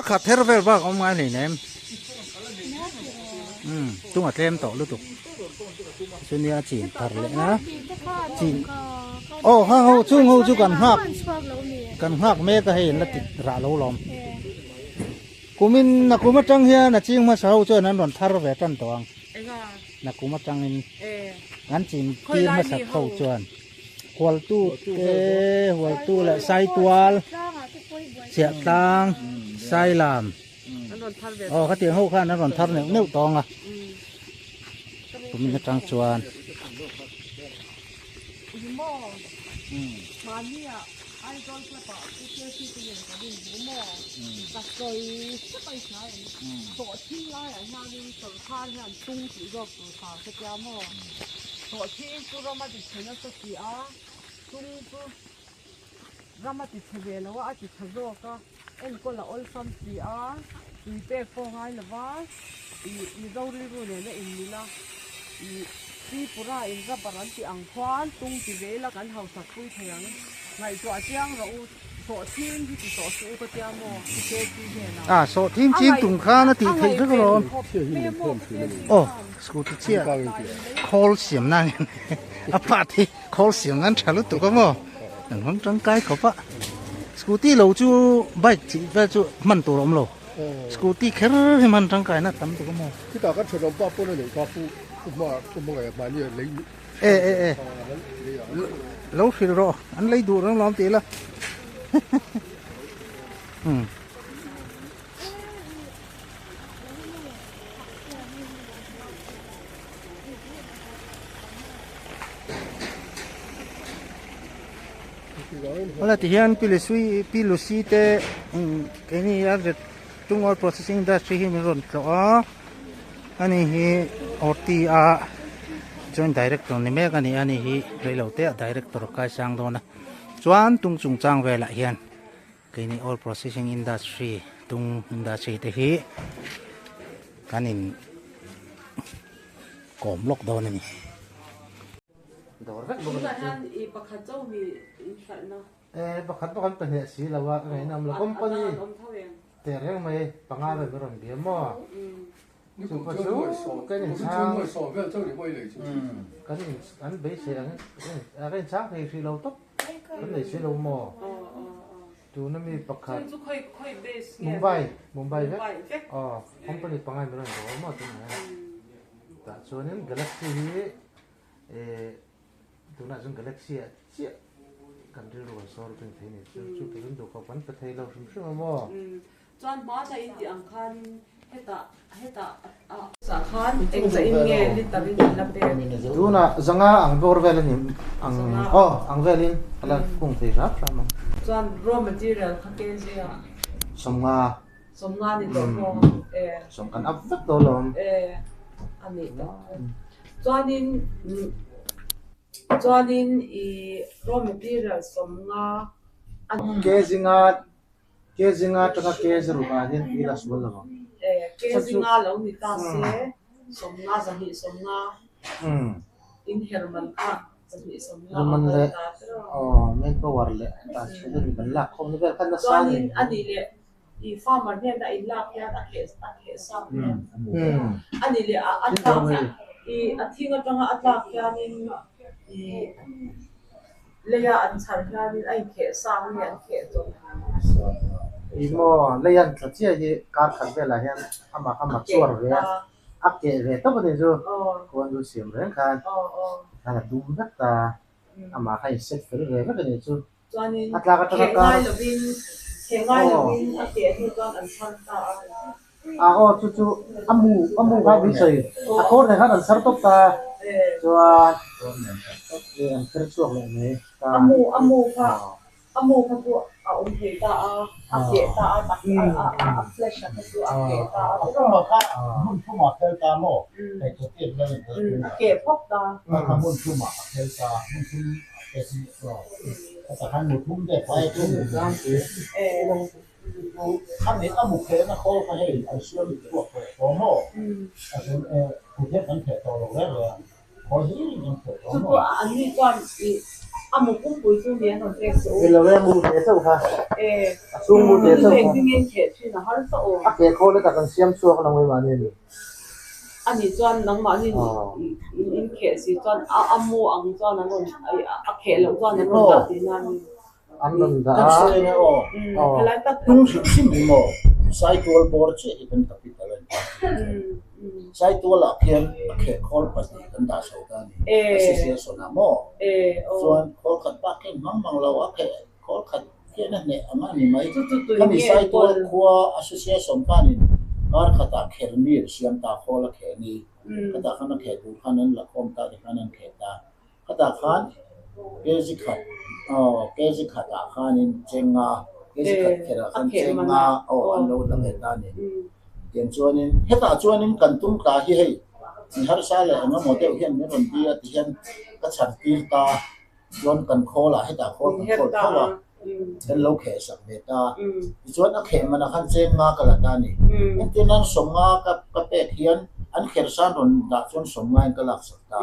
khát thế rồi bác ông ai này nè tung ở thêm tổ luôn tục cho nên chỉ thật lệ nữa chỉ hao chú cần hạc mẹ cái hình là rạ lâu lắm cú mình là cú mất trăng here là chiêng mà sao cho nên đoàn thar về trăn toang là cú mất trăng nên ngắn chìm kia mà sập khâu chuan hual tu lại sai tual xẹt tang sai làm cái tiếng hô khan nó đoàn thar này nêu toang à cú mình trăng chuan ai cho cái bảo cái cái cái cái mỏ đặt rồi chắc phải sai tổ chi lại ở nhà đi tổ khan là tung chỉ được tổ khan cái kia mỏ tổ chi cứ ra mà đi chơi nó sẽ gì à tung cứ ra mà đi chơi về nó à đi chơi rồi cả em có là ôn xong gì à đi bé phong ai là vá đi đâu đi rồi này em đi là đi pura em ra bảo thì ăn khoan tung chỉ về là cái hậu sạch vui thiệt ngày tọa chiang rồi tọa thiên thì tọa số cái chiang mò cái gì số thiên chiên tùng kha nó thì thấy rất rồi scoot chia call xiêm năng phát thì call xiêm năng trả lúc tụi có mò đừng không trắng cái có vậy scooty lâu chú bike chỉ về chú mình tụi lắm rồi scooty khэр thì mình trắng cái nó tắm tụi có mò cái tao cái trường bao bữa này có phụ cũng mua cái mà như lấy lâu phê rồi anh lấy đủ nó làm tí là là thì hiện PLC te cái này là Trung Oil Processing Industry mình rồi đó anh hi OTA joint director ni me kan ni ani hi reilo te director kai sang dona chuan tung chung chang ve la hian ke ni oil processing industry tung industry te hi kanin kom lok don ni dor vek lo la han I pakhat chau mi thalna pakhat kan pe he si lawa ngai nam la company te reng mai panga ve ron bi mo cái này sang cái này anh bị xe cái sáng thì lâu tóc cái này xe lâu mò chú nó mi bạc khát Mumbai đấy company bằng ai mới làm đó mà tụi này tại số nên Galaxy hi tụi này dùng Galaxy chia cần đi rồi sau đó thì này chú cái ứng dụng có vấn đề thay lâu sớm sớm mò chọn bỏ cho in thì ăn khan heta sa khan eng za in nge li tarin la pe tu na zanga ang bor velin ang velin ala kung thei rap sama chọn raw material khaken zia somnga ni to mo som kan ap vek to lom ani to chọn in I raw material somnga ke zinga taka ke zru ka hin ila subal lawa ke zinga lo ni ta se somnga za hi somnga in herman ka za hi somnga man le men ko war le ta se ni ban la khom ni ber kan na sa ni ani le I farmer ne da in la ya ta ke sa ani le a ta I athinga tanga atla kya ni le ya an char kya ni ai ke sa ni an ke to imo leyan tlatia ye kar khan be la hian ama chuar ve akke ve to bane jo kon du siam ren khan ana dum dak ta ama khai set fer ve ve ne chu atla ka ta ka ngai lovin akke hi ton an san ta chu amu ga bi sei a kor ne khan an sar top ta chuan an fer chuak le ne amu ka tu he ta akke ta ta flesh ta tu akke taก็มาค่ะมุ่งผู้มาเทลตาโมไอ้ตัวเต็มเลยke phok taมุ่งผู้มาเทลตามุ่งผู้เอซิโซแต่ท่านมุ่งผู้ได้ไปทุ่มน้ำท่านนี้ต้องมุ่งเทนะเขาให้ไอ้เชื่อมพวกตัวโมผู้เทพนั้นเทต่อลงแล้วเลยพอที่ยังเทต่อโมtu ani kwan một cũng bùi xuống biển còn kẹt số bây giờ em mua thế sao ha xuống mua thế sao mình tuy nhiên kẹt chứ là hết số cái khô đấy cả cần xem xua cái lòng người mà nên anh đi chọn nắng mà nên in kẹt gì chọn mua ăn chọn nó còn kẹt lâu chọn nó còn đặt thì nên ăn lần Kan đã say na o. cái lại tất Tung sim mo. Sai tual bor che ikan capital. Sai tual la khen khe khol pa kan da so ta ni. Association na mo. Chuan khol khat pa ken mang lo a khe khol khat ke na ne ama ni mai. Kami sai tual khua association ka ni. Ngar khata kher ni siam ta khol khe ni. Khata khana khe tu khanan la khom ta ni khanan khe ta. Khata khan ke khat cái khát là khan in chenga cái khát khe là khan chenga anh đâu làm hết ta này tiền chuan in hết ta chuan in cần tung ta hi hay har sa le nó một tiêu hiện nó còn tia thì hiện cái sản tia ta chuan cần khô là hết ta khô khô là cái lâu khe sập hết ta chuan nó khe mà nó khan chenga cái là ta này anh tiên anh sống nga cái bẹt hiện anh khe san rồi đã chuan sống nga cái lạc sập ta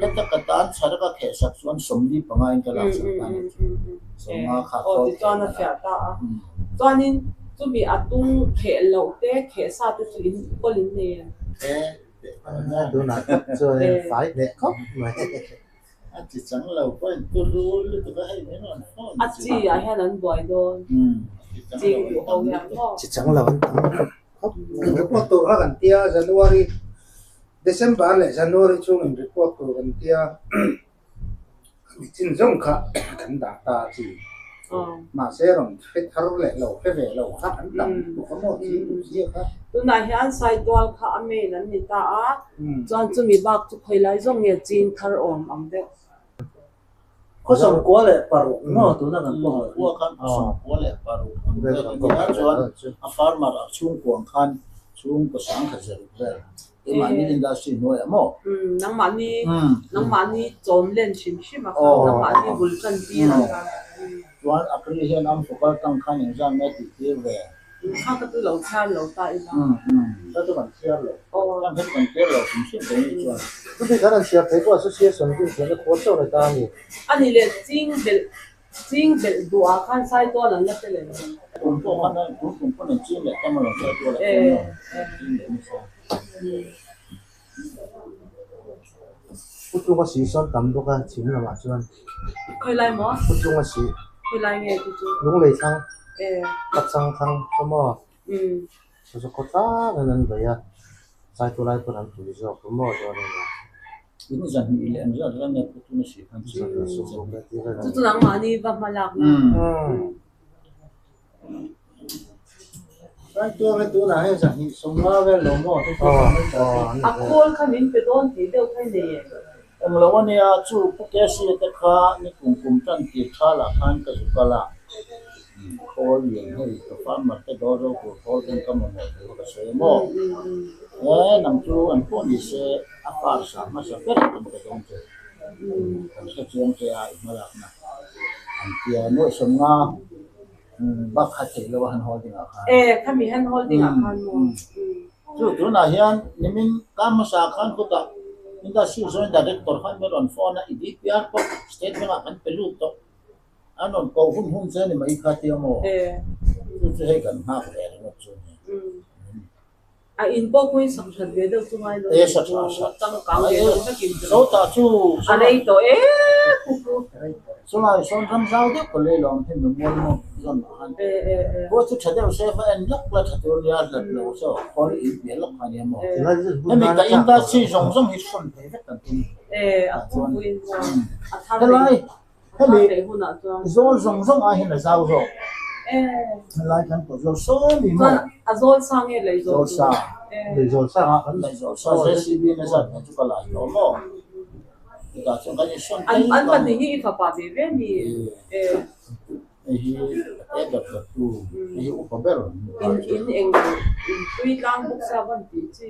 hết ta cái tan sa cái khe sập chuan sống đi bằng nga cái lạc sập ta này sống nga khát khô cho nó phải ta cho nên chuẩn bị tung khe lâu té khe sa tôi chỉ có linh này đồ nào rồi phải để khóc mà chỉ chẳng lâu có tôiรู้tôi có hay mấy lần chị à hay là bồi đồ chị cũng không nhận không chỉ chẳng là anh khóc report tu ra gần tia January December le January chung in report tu gần tia bị chín rong cả cảnh đã ta chỉ mà sẽ làm phải tháo lệ lẩu phải về lẩu khác anh làm có một gì khác tôi này anh sai toal khá mê nên người ta chọn cho mình bác chụp hình lại giống như chín thar ôm âm đấy có sống quá lệ paru nó tôi đang cần quá kan sống quá lệ paru cái chuan a farmer a chung quang khan chung có sáng khởi giờ rồi cái mà như industry nói mà nang mani chọn lên chim chim mà nang mani vulcan đi là chuan akri hian am fokal tang khan yang jam me ti về khác cái lâu cha lâu tại là đó tôi bằng xe rồi đang hết bằng xe rồi cũng xếp đến như chuan cái này là thấy có association cái chuyện nó khó cho người ta nhỉ anh ấy là chính bel đua khăn sai toal là nhất lên cũng có khả năng cũng có nên chiếm lại cái mà làm xe tôi lại chiếm để như sao phút chung có sĩ son cầm đôi cái chính là mà xuân khơi lại mà phút chung có sĩ khơi lại nghe chú lúc lấy sang cắt sang thang sao mà so có ta nên vậy à sai tôi lại tôi làm chủ cho có mà cho nên là ini dần bị lẹn rất là nhiều cái sĩ tham gia chú nang mani bắp mà lạc sai tôi này rằng ni sống qua về lòng mò à khôi khăn mình phải đón thì đều thấy này em lâu anh à chú cái gì tất cả ni cùng chân thì khá là khăn cái gì cả là khôi liền hay cái farm mà cái đó rồi của khôi cái cái mà cái sợi mò nằm chú anh có đi xe apa sama sampai ke donte ke chuyện ke ai mà là anh kia nuôi sống nga bác hạt chế lo han holding akhan kami han holding akhan mo chú na hian nimin kam sa khan ko ta inda si joint director khan meron phone edit PR ko statement akan pelu to anon ko hun se ni mai khati mo chú he kan ha ko le no chú à in bộ quy sản xuất về đâu chúng ai sản xuất tăng cao về đâu các kiểu số ta chú à đây to số này số tham giao tiếp của lê lòng thêm được môn một dần ăn bữa chú chợt đâu sẽ phải ăn lắc là chợt đâu ra lật lâu sao có ý biết lắc hay em nên mình cái industry rong rong hết xuân thế rất cần tin à cũng quy thế này thế bị rồi rong rong ai hiện là sao rồi lại cần có rồi số gì mà rồi sang nghe lấy rồi sao rồi sao lấy rồi sao sẽ CB nó ra nó chú lại đó mà kita cuma ni son an pan ni fa pa be ni ada tu upa beron in in tui lang buk sa ban ti chi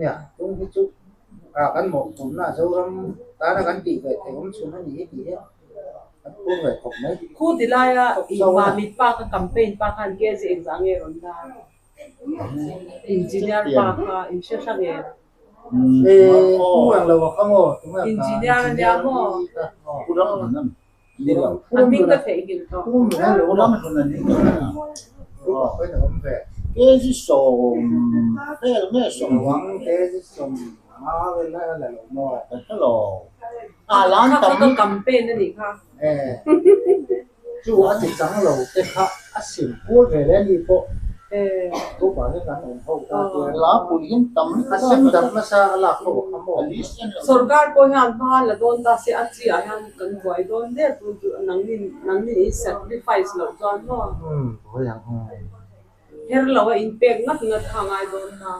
ya tung cái chút kan một cũng là số ram ta đã kan ti về thì cũng xuống nó gì gì á cũng về cục mấy khu ti lai a ma mi pa ka campaign pa kan ke je exam e ron da engineer pa ka in sha sha ge cũng là lâu không ngồi cũng là engineer nhà mo cũng đó là năm đi đâu anh mình có thể hiểu đó cũng là lâu cũng đó là đi đâu bây giờ không về cái gì số cái là mấy số vắng cái sông má bên đó là lâu mò hello à lánเขา tầm ก็กำเป็นนั่นเองค่ะ chú anh chỉ trắng lâu cái khác anh xỉn cua về lên đi bộ เออ cô bảo cái cán ủng hộ ta kia lá bùi hiến tầm anh xem đập mà sao là không có mò ส่วนการบริหารบ้านและโดนตาเสียอาชีพอย่างกันไว้โดนเนี่ยตัวนังนี่เสร็จที่ไฟสลบจอนเนาะ có dạngเห็นเราว่าอินเป็กงัดทางไงโดนนะ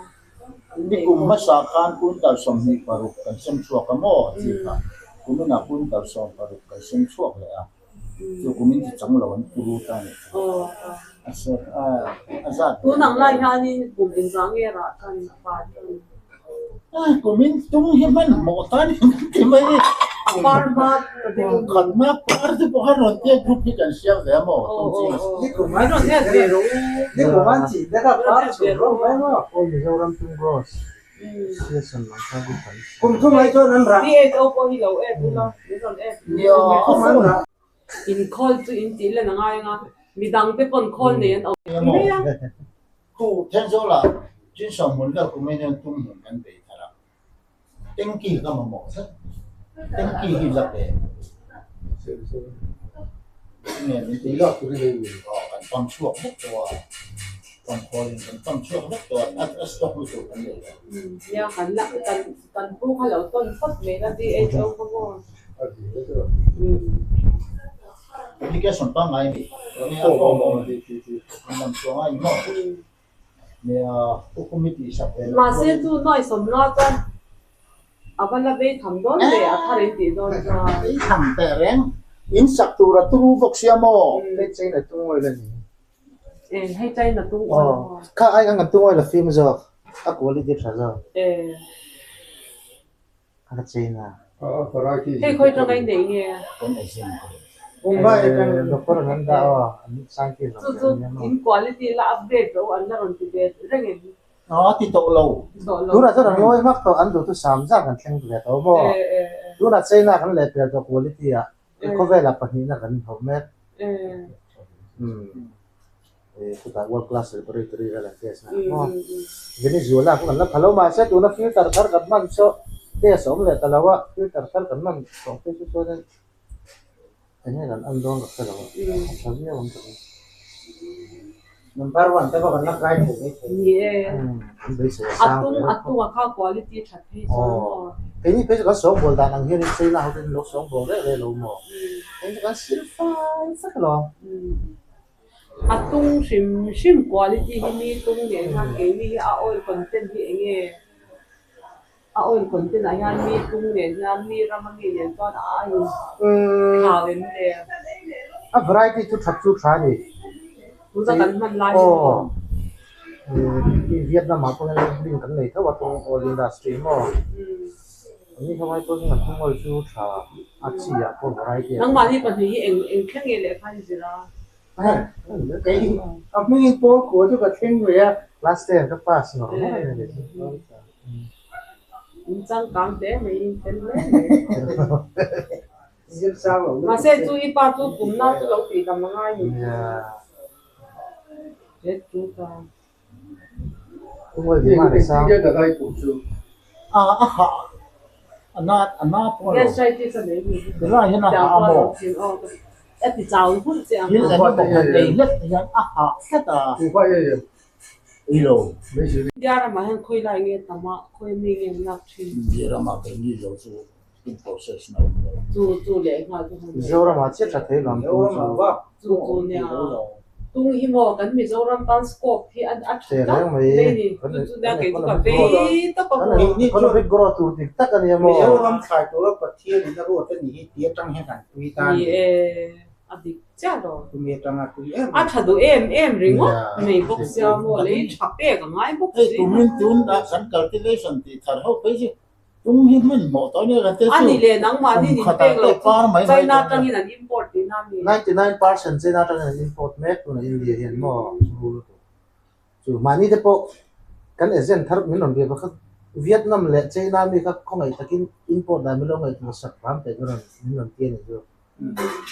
đi cùng mất sa khan cũng tao sống đi vào rục cái xem chuột cái mỏ gì cả cũng là cũng tao sống vào rục cái xem chuột vậy à rồi cũng mình chỉ chẳng là vẫn curu ta này อ๋อ à sợ à ra ตัวหนังไล่ฮานี่กลุ่มเอ็นซังเอระกันบ้าน của mình tung hiếm mình mỏ ta này thì mấy บ้านบ้านก็เดี๋ยว khẩn mà par thì có hai lần tiếp group cái cần xem về mỏ Ồ, tung ồ, chi ồ. đi cùng Mấy mấy nó thế về rồi. đi cùng anh chỉ để gặp bác chủ không phải mà ôi giờ làm tung gross Ừ. chia sẻ làm sao đi phải cùng không ai cho nên ra Đi em đâu có hiểu em đúng không? Đúng rồi em. nhiều không phải là In call to in chỉ là ngay nga. Mi đăng cái phần call này ở mỏ đây á. khu thiên số là chuyên sống muốn là của mình tung hiểm căn về thật là tên kỳ cái mà mỏ rất tên kỳ thì lập để nghe mình tí tí lọt của cái gì còn con chuột hết rồi còn con chuột hết rồi ăn stop một chút vấn đề Ya hẳn là cần phu hay là tuần phát về là đi em đâu không có. ở gì đó rồi đi cái sản phẩm này thì nghe tổ có bò một thì làm xuống anh nó nè cũng biết gì sắp đến Mà sẽ tu nói sớm lo con. À vẫn là về thầm đón về à thay đi đón ra. thằng tè rén in sắp tu ra tu vóc xe mò cái trên là tung ngồi là gì Em hay chay là tu. các anh ăn tung ngồi là phim giờ các cố lý tiếp giờ Ê. các trên là Thế khơi trong anh để nghe. con này xem không phải cái doctor anh đã sang kia Chú chú in quality là update rồi anh là còn tự biết rất là nó thì tổ lâu tôi là rất là ngồi mắc tôi ăn tôi sắm ra cái thằng về đó mà tôi là trên là cái lệ về cho quality à có vẻ là phần hình là cái hộp mét tôi đã world class laboratory là cái gì mà Venezuela cũng là kalau masa tu na filter kar kan man so dia som le talawa filter kar kan man so ke so ne ini kan andong ka talawa sabi ang to number 1 ta ba kan kai Yeah. be se Atung akha quality that he so. cái này bây giờ có số bol đàn ang hiền xây là cái lỗ số bol đấy lỗ mỏ cái này có silver sắc lò Atung sim quality hini tung ne ha ke ni a oil content hi enge. A oil content a yan mi tung ne yan mi ramangi ne to da ai. Khao den ne. a variety to thap chu try đi Tu za kan man lai. oh Vietnam mà có cái link cái này theo vào trong oil industry mà ini kawai to ngan thong ol chu tha a chi a ko variety Nang mani pa hi eng khleng nge le khan jira. cái a mi po ko chu ka thing we a last year ka pass no In chang kang te mai ten le. Yên sao rồi Mà sẽ chú ý ba chú cũng na chú lâu thì cầm ngay nhỉ. Chết chú ta. không ơi thì mà sao anh po Cái sai thì sao đấy nhỉ? cái là như là Chào mỏ con xin ô. Ít thì chào phút xem. như là một cái rất là rất là thì quay vậy ilo mấy sự Dia ra mà hàng khơi lại nghe tama khơi mi nghe nạp chi. gì là mà cái gì rồi chú in process nào Chú lệ ngay chú không. giờ mà chết là thế làm Chú nha. Tung hi mo kan mi zo ram tan scope thì anh thế đó. đấy mày Đây đi. Chú đã cái chú cà phê tất cả cái này có phải grow to thì tất cả những Bây giờ mà làm khai tôi là bật thiên thì nó rồi cái gì tiết trong hết cả tùy ta Ni à đi cha rồi. tụi mình trong là tùy em À thật em ring á. Mày bốc xeo mua lấy chọc bè cả ngay bốc Ê, tụi mình tụi đã sẵn cultivation thì thật hậu cái gì chúng hiếm mình mỏ tao như là thế anh đi lên nắng mà đi đi bè rồi China tăng là import đi nam đi 99% trên đó là import made của India hiện mà chú mà ni thế po cái agent thar mình làm việc เวียดนามและจีนมีครับของไอ้ตะกินอินพอร์ตได้ไม่ลงไอ้ตัวสักพันแต่ก็นั่นเตี้ยนี่อยู่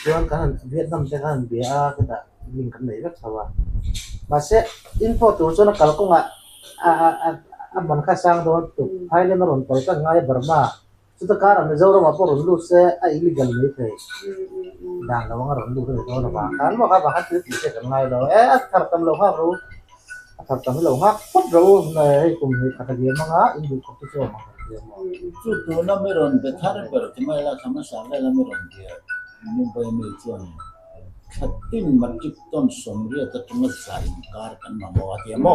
ส่วนกันเวียดนามจะกันเบียร์ก็ได้ลิงกันไหนก็สว่ามาเสอินพอร์ตตัวส่วนกันก็ง่ะมันข้าสร้างโดนตุกไทยเล่นรอนตัวก็ง่ายบาร์มาสุดท้ายเราไม่เจอเราพอรุ่นลูกเสียไอ้ลิกกันไม่เคยดังเราว่ารุ่นลูกเลยตัวเราบ้างกันว่าบ้านที่ติดกันง่ายเราถ้าทำเราห้ารู้ถ้าทำเราห้าปุ๊บเราเนี่ยกลุ่มนี้ขัดแย้งมั้งอ่ะอินดูเขาจะชอบมั้งจุดตัวนั้นไม่รอนเบทาร์เปิดที่ไม่ละธรรมศาสตร์แล้วไม่รอนเดียมุ่งไปไม่จวนขัดตินมันจิตต้นสมเรียตตรงนั้นสายการกันมาบอกที่มอ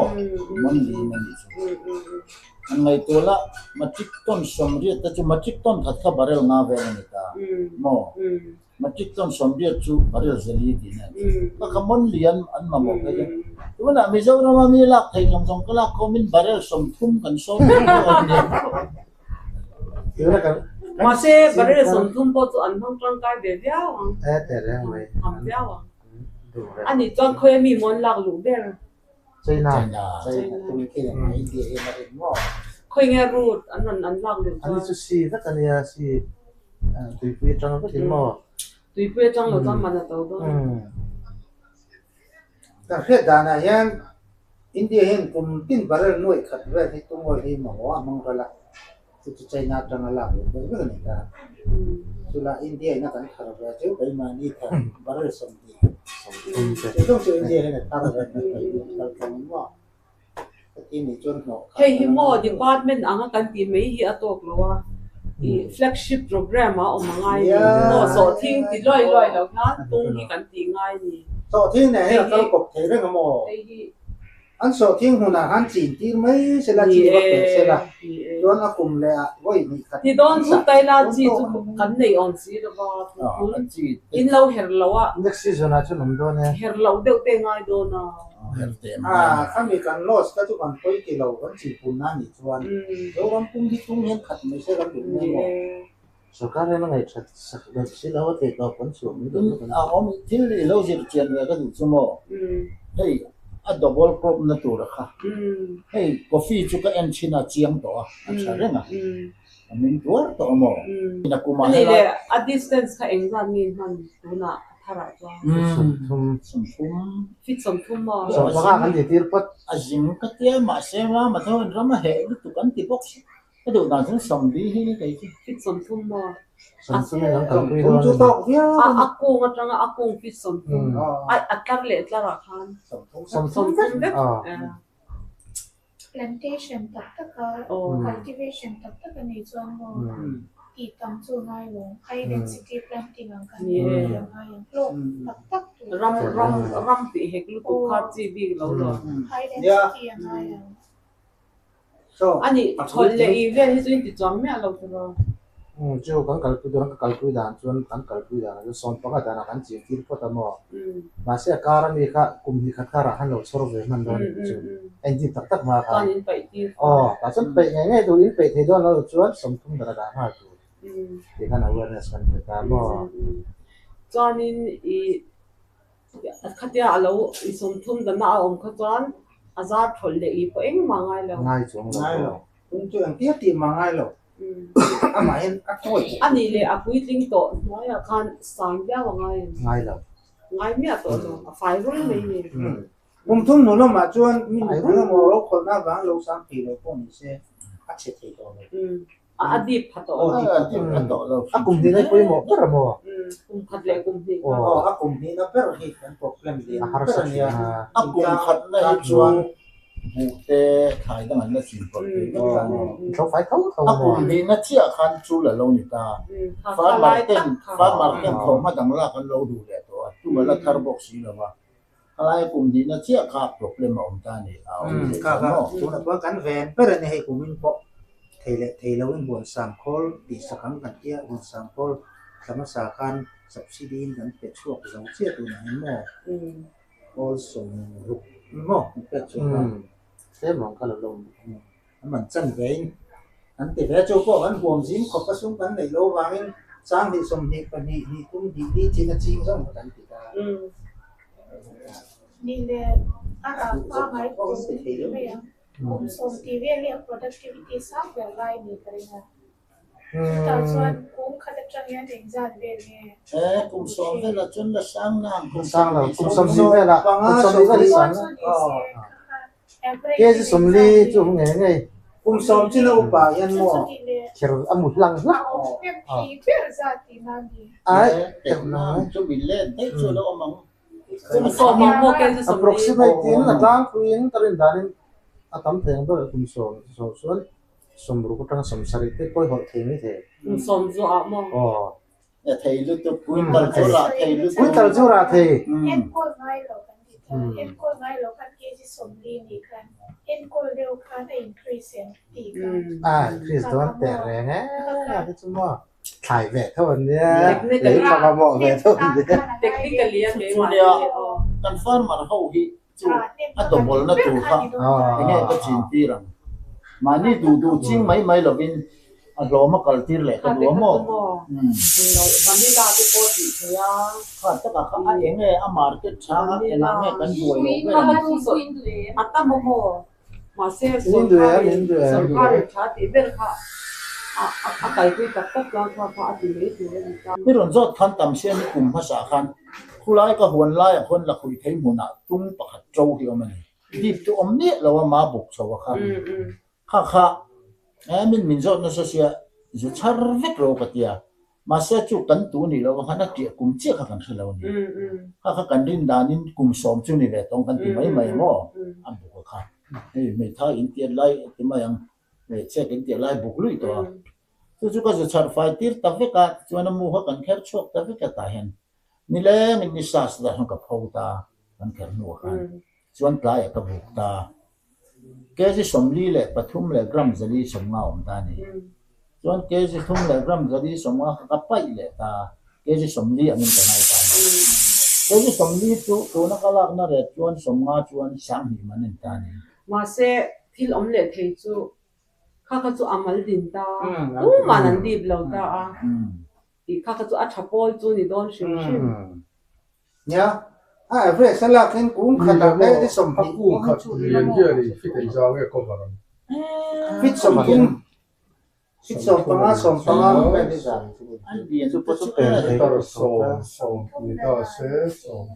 มันดีมันดีสุดอันไหนตัวละมันจิตต้นสมเรียแต่จู่มันจิตต้นขัดข้าบาร์เรลนาเวลนี่ตามอมันจิตต้นสมเรียจู่บาร์เรลเซลีดีเนี่ยก็ขมันเลียนอันมาบอกเลยตัวน่ะไม่เจ้าเรามามีลักให้คำสองก็ลักคอมินบาร์เรลสมทุ่มกันสมmasih pada sentuh pot anhang trangkai beviawang แต่เรื่องไม่ ambiawang ani tuan kau yang mimon lag lu ber ใช่น่าใช่ตรงนี้ที่ไหนอินเดียมาเป็นหม้อ kau yang root anan lag lu อันนี้สุดสีถ้ากันเนี่ยสีตุยปุยจังก็ถึงหม้อ tui pue chang lo chang mana tau do แต่เพื่อการอะไรยังอินเดียเห็นกลุ่มตินบาร์เรลน่วยขัดเวทีตรงวันที่หม้อมังกรละสุดใจน่าจังละเลยเป็นเรื่องนี้กันสุดละอินเดียน่าจะขัดเวทีไปมานี่ค่ะบาร์เรลสมดีจะต้องช่วยอินเดียให้ขัดเวทีเราทำว่าที่นี่จนหัว hey hi mo department anga kan ti mai hi atok lo wa i flagship program a om ngai mo so thing ti loi loi lo na tung hi kan ti ngai ni โซทิ้งไหนเรากบเทเรื่องหม้อ hey hi อันโซทิ้งหัวหน้าหันจีนที่ไม่เสร็จละจีนก็เป็นเสร็จละโดนอากุมเลยอ่ะว่าอย่างนี้ครับ ti don su tai la chi chu kan nei on si lo ba in lo her lo wa next season อาจจะหนุ่มโดนเนี่ย her lo de te ngai do na ถ้ามีการลอสก็ทุกคนคุยกี่เรากันจีปุ่นนั่นนี่ชวนเราลำพุ่งที่ตุ้งเห็นขัดไม่ใช่ลำดุเนี่ยหมดสุดท้ายแล้วไงชัดสักเดือนสิเราเทต่อคนสวมนี่ด้วยกันอ๋อที่เราจะเจียนเลยก็ถูกสมอเฮ้ยอะดับเบิลครบนั่นตัวละค่ะเฮ้ยกาแฟจุกเอ็นชินาเจียงตัวอันใช่ไหมอันนี้ตัวตัวหมอนี่นักกุมารนี่เลย a distance ka engzan min han tu na thara wa สมทุม fit som thum ma สมภาระกันที่ปัด อาจิงก็เตี้ยมาเซมามาเท่านั้นมาเห็นตุกันที่บ็อกซ์ก็ดูนั่นถึงสมดีที่นี่ไง fit som thum ma สมไม่ต้องทำคุยด้วยจุดตกเนี่ย aku ngatanga aku fit som thum ai atlak le atlara khan สม som thum de plantation tập tất cả cultivation tập tất cả này cho nó kỳ tầm chu ngay luôn hay density planting ang kan ngay lo tập tất ram ti hek lu ko kha chi bi lo lo high density ang ngay ani cholle event hi chuin ti chang me lo lo จู่กันกัลปุยด้วยกันกัลปุยด่านชวนกันกัลปุยด่านแล้วสอนปากด่านกันจีที่ปัดมั่วมาเสียการมีค่ะกลุ่มที่ขัดขาระหันเราสรุปมันโดนจู่เอ็นจีตักมาค่ะอ๋อแต่ฉันไปไงดูอินไปที่โดนเราชวนสมทุนระดับห้าตัวที่ขนาด awareness กันไปตามมั่วจอนินอีขัดยาเราอีสมทุนกันมาอมขจรอาจารย์ทนเลยอีพอเอ็งมาง่ายแล้วง่ายจังง่ายแล้วคุณจู่อย่างเตี้ยตีมาง่ายแล้วอ่ะหมายอักโวยอันนี้เลยอ่ะคุยลิงโตน้อยอ่ะคันสามยาวง่ายง่ายแล้วง่ายเมียตัวน้องไฟรุ่นเลยนี่มุมทุ่มหนูเรามาชวนมีหนูเราโมเราคนหน้าบ้านเราสามปีเราพวกนี้เสียอัดเฉยๆตัวเลยอดีตพัดต่ออดีตพัดต่อเราอ่ะกลุ่มนี้ได้คุยหมดก็ระโมกลุ่มพัดเลยกลุ่มนี้อ๋ออ่ะกลุ่มนี้นะเป็นเหตุการณ์ problem ดีอ่ะฮาร์สันเนี่ยอ่ะกลุ่มขัดได้ชวนบุกเตะขายตั้งแต่สิบปีเขาไฟเขาอ่ะกลุ่มนี้นะที่อาคารจูเลยเรานี่ตาฟ้ามาร์เก็ตเขามาดังละกันเราดูแลตัวตัวละคาร์บอกสีแล้วว่าอะไรกลุ่มนี้นะที่อาคาร problem ของตาเนี่ยเอาค่ะตัวนั้นว่ากันแวนเป็นอะไรให้กลุ่มนี้พอเทเลวินบนสามคนปีสักครั้งกันเที่ยวบนสามคนสามสาขาsubsidy กันเป็นช่วงเราเชื่อตัวไหนมั่วก็ส่งรูปมั่วเป็นช่วงเส้นมองกันลงมันจังเวงอันที่แรกโจ้ก็อันบวมซิมขบประชุมกันในโลกวางสร้างที่สมนิปนินี่ตุ้มดีจริงจริงส่งกันติดตานี่เลยอ่ะป้าหมายผมไม่ยัง cũng sống thì về liệu productivity sao về lại đi cái này tao chọn cũng khá là trang nhã định ra về cũng sống thế là chân là sáng ngang cũng sang là cũng sống đi về là cũng sống đi về đi sáng cái gì sống đi chú không nghe nghe cũng sống chỉ là bà yên mua kiểu âm một lăng lắc ai cho mình lên thế cho nó mà cũng sống mà mua cái gì sống đi approximate là trang queen tarin danin atam theng do cũng sống xuống sống rồi cũng đang sống sari thế coi họ thế như thế cũng sống rõ mà thầy lúc tôi cuối tuần chỗ là thầy lúc cuối tuần chỗ là thế em cô ngay lo kan em cô ngay lo kan cái gì sống đi đi kan em cô đều kan increase đi kan Chris đó tệ rồi nghe cái chúng nó thải vẻ thôi nhé lấy cho mỏ về thôi technically cái mà căn phản mà hậu hi chú tôi muốn nó chú ha nghe có chuyện gì rồi mà ni đủ chính mấy là bên lo mà cái tiền lệ cái lo mà mà đi ra cái cô chị thì tất cả các anh em nghe market sáng em nghe cái đuổi mà nó cũng rồi ta mà hồ mà xe Linh đuổi sản phẩm trả tiền bên khác cái tập là qua thì lấy thì cái rồi do thân tâm xem cùngภาษา khan khu lai cái huấn lai huấn là khui thấy muốn tung bạc trâu thì mà đi tụ nhẹ là mà bục sầu kha mình do nó sẽ dù char vết rồi cái tia mà sẽ chụp tấn tú này là hắn nó tiệt cùng chiếc khăn khăn lâu này khá cần đến đàn đến cùng xóm chú này về tông cần tìm mấy mò ăn bục khăn mình thấy in tiền lại thì mà yang để check in tiền lại bục lưỡi to tôi chú có dù char phải tiệt ta phải cả cho nó mua cần khép chốt ta phải cả tài hen ni lẽ mình đi sát là không gặp hậu ta cần khép mua khăn cho anh lại cái bục ta cái gì xóm lý lệ bắt thum lệ gram giờ đi xóm ngao ta này cho anh cái gì thum lệ gram giờ đi xóm ngao gặp phải lệ ta cái gì xóm lý anh cái này ta cái gì xóm lý tu nó cái lạc nó để cho anh xóm ngao cho anh sáng hi mà nên ta này mà sẽ thil lệ thấy chú khác chú amal din ta mà năn đi lâu ta thì khác chú ăn cháo chú thì đón xíu nhá về sẽ là cái cũng khá là cái sống 학 cũng 구 연결이 피대장에 거바람. fit sống cũng fit sống tăng cái gì anh điền super chút super 따로 송 미다세 송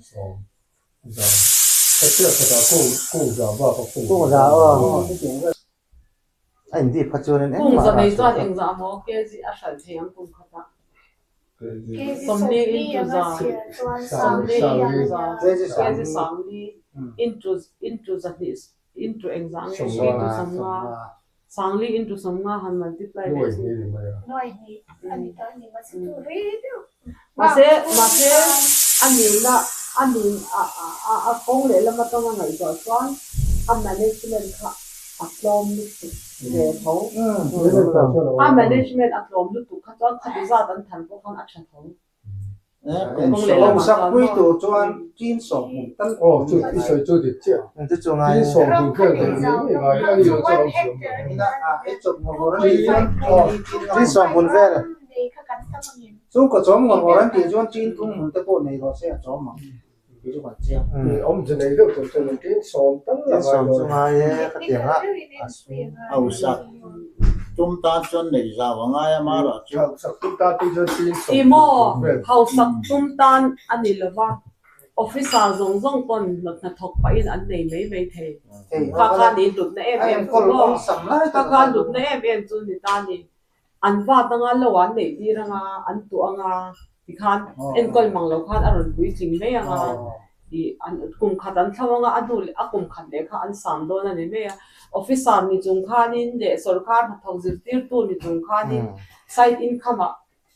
이제 그때가 고자 봐서 cũng ra anh đi phát cho nên em cùng mà giờ này toàn anh giả mò cái gì ăn sản thêm cùng khát ta Somni into exam sang into samga han multiply nói đi anh ta ni mà sẽ tu mà sẽ anh công lệ là mà tao ngày giờ toán management khác aklom để thấu management aklom lúc tụ khát toán khát ra tận thành phố con action thấu ông sắc quy tụ cho anh chín sống tân 저 있어요. 저 됐지. từ chỗ này 이 송도 그냥 내가 아니 이거 저런 거. ít chục một người chín sống buồn về rồi chúng có chó một người thì cho chín cũng một cái bộ này nó sẽ chó mà ví dụ vậy chứ 엄전에 이거 저는 송 chín sống chỗ này cái tiếng á ẩu sạc chúng ta cho này ra vào ngay mà rồi chứ 싹다 띠저 띠 imo hậu sắc tum tan anh đi lova officer zong zong con lập na thọc pa in anh này mấy thế kaka đi đục na em con ông sắm lại kaka đục na em chu ni ta ni anh va tang a lo an nei đi ranga anh tu anga thì khan em con mang lo khan aron pui ching me anga thì anh cùng khát anh thao anga adu a cùng khát để kha anh sam do na ni me officer ni chung khan in de sarkar na thau zir tir tu ni chung khan in side income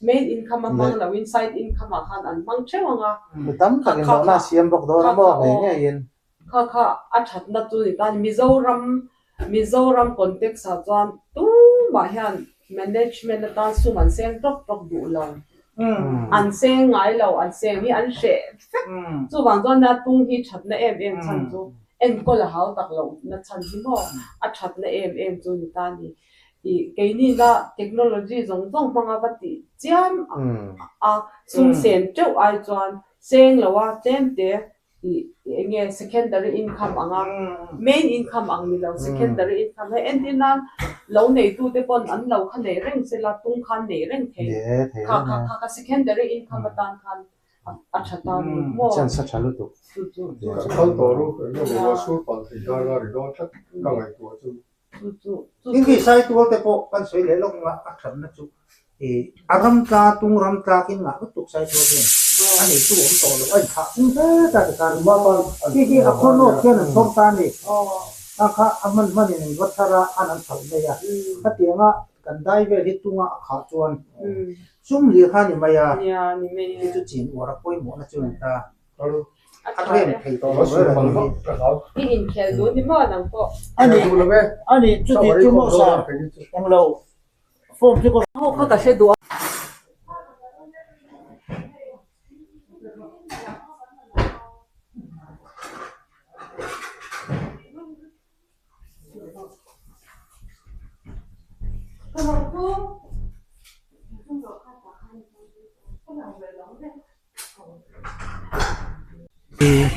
main income mang la win side income khan an mang chewanga tấm cái nó là xiêm bọc đó nó nghe yên kha a that na tu ni tan Mizoram context sa chuan tu ma hian management na tan su man seng tok du lo an seng ngai lo an seng hi an she chu wang chuan na tung hi that na em chan chu en ko la hau tak lo na chan hi mo a that na em chu ni tan ni i ke ni la technology zong zong manga pati chiam a sum sen cheu ai chuan seng lo wa chem te nghe secondary income main income secondary income and in lâu này tu te pon an lâu khan này reng se la tung khan này reng the ka secondary income tan khan acha tan mo chân sát chalu tu Không tổ lúc cái mà số phận thì ra ra thì đó chắc càng ngày của chúng in ki sai tu te po kan soi le long ma atham na chu aram ta tung ram ta kin nga tu sai tu hin ani tu om to lo ai kha ta ta ma ma ki akhono ken thom ta ni akha aman man ni wathara anan thau le ya khatianga kan dai ve ri tunga kha chuan sum li kha ni maya ni me chu chin wara poi mo na chu ta Alo athen thei to có số phận không cả đó in khel do ni ma nang po ani tu là bé ani chu ti chu mo sa ang lo form chu ko ho kha ka se do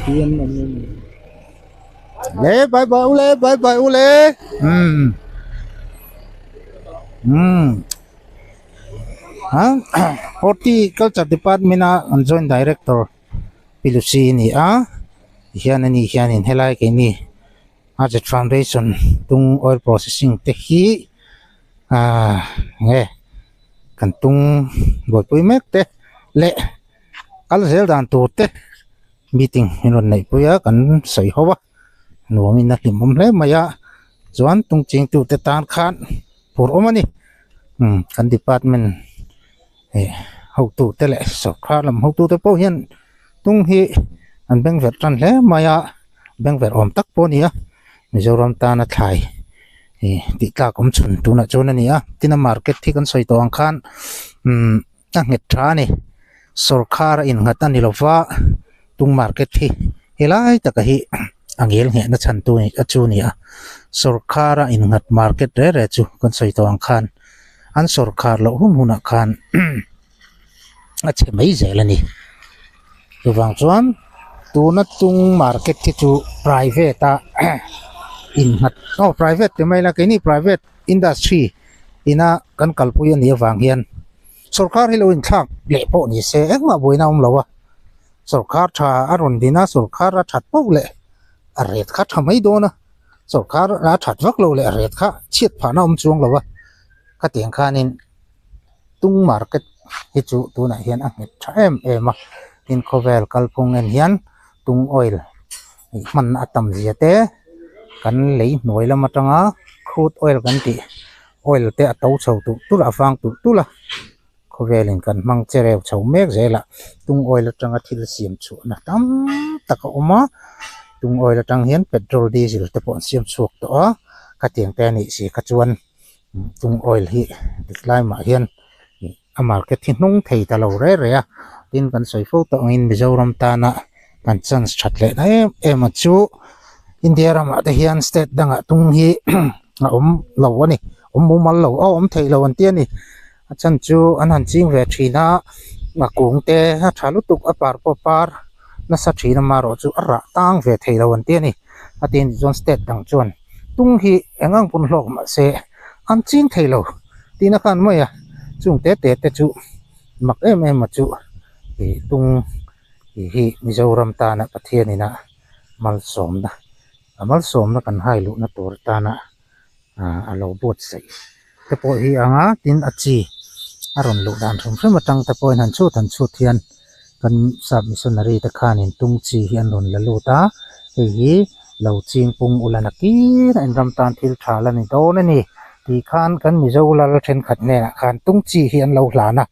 hiền lê bye bye u lê Horticulture Department ang Joint Director Pilusi ni hian ani hian in helai ke ni Ajet Foundation tung oil processing te hi nge kan tung boy pui mek te le kal zel dan tu te meeting hinon nei puya kan sei howa nuamin na hlimom hle maya chuan tung ching tu te tan khan pur omani kan department hậu tu te le so kha lam hậu tu te po hian tung hi an beng vet ran hle maya beng vet om tak po nia Mizoram ta na thai ti tla kom chun tu na chona nia tina market thi kan soi to ang khan ta nget tha ni sarkar in ngata ni lova tung market thi helai taka hi angel nge na chan tu ni achu nia sarkar in ngat market re chu kan soi to ang khan an sarkar lo huna khan ache mai zelani ruwang chuan tu na tung market thi chu private in hat private te mai la ke ni private industry ina kan kalpuya ni wang hian sarkar hi lo in thak le po ni se engma boina lawa sarkar tha aron dina sarkar a that po le a ret kha thamai do na sarkar a that wak lo le a ret kha chiat phana chung lawa ka tiang khanin tung market hi chu tu na hian a nget tha em in khovel kalpung en hian tung oil man atam ziate kan lei noi lama tanga crude oil kan ti oil te a to chho tu la fang tu la khovelin kan mang chereu chho mek zela tung oil atanga thil siam chu na tam taka oma tung oil atang hian petrol diesel te pon siam chuak to ka tiang te ni si ka chuan tung oil hi diklai ma hian a market hi nung thei ta lo re a tin kan soi fo to in Mizoram ta na kan chance thatle na em chu India rama te hian state danga tung hi lo ani mu mal lo om thei lo an tiani achan chu an han ching ve thina ma kung te thalu tuk apar popar na sa thina maro chu ara tang ve thei lo an tiani atin zone state dang chuan tung hi engang pun hlok ma se an ching thei lo tina kan moya chung te chu mak em chu tung hi Mizoram ta na pathiani na mal som na amal som na kan hai lu na tur ta na alo bot sei te po hi anga tin achi aron lu dan thum thum atang te po han chu thian kan sub missionary te khan in tung chi hi an ron la lu ta hi lo ching pung ulana ki an ram tan thil thala ni do na ni ti khan kan Mizolal then khat ne khan tung chi hi an lo hla na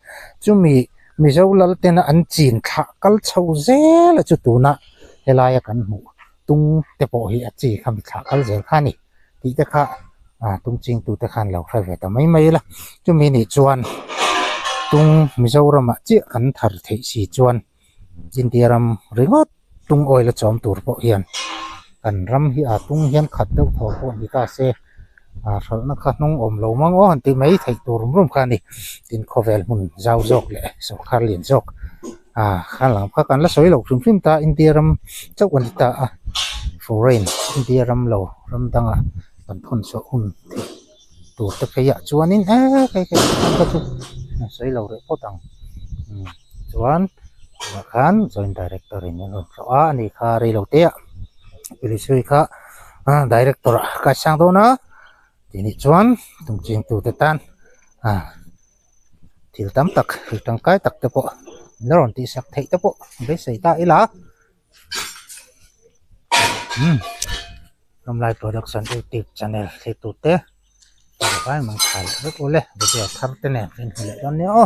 chumi Mizolal te na an chin kha kal chho zel chu tu na helaya kan mu tung te po hi achi kham kha kal zel khani ti te kha tung ching tu te khan lo khai ve ta mai la chu mi ni chuan tung Mizoram chi kan thar thei si chuan India ram ringot tung oil chom tur po hian kan ram hi tung hian khat deuh tho po ni ka se rol na kha nong om lo mang o han ti mai thei tur rum khani tin khovel hun zau jok le so khar lin jok ข้างหลังพักกันแล้วสวยหลอกถึงฟิล์มตาอินเดียรำเจ้าวันตาฟอเรนอินเดียรำเหล่ารำดังตอนพ่นสะอุ่นตัวตะขยะจวนนี่ใครก็ทุกสวยเหล่าเลยพ่อตังจวนkan joint director ini loh soal ni kari lo dia pilih sui ka director kasang tu na ini cuan tung jing tu tetan til tam tak tang kai tak te po naron ti sak thei te po be sei ta ila Ramlai production YouTube channel se tu te kai mang khai rất ole be thar te ne fin le don ne o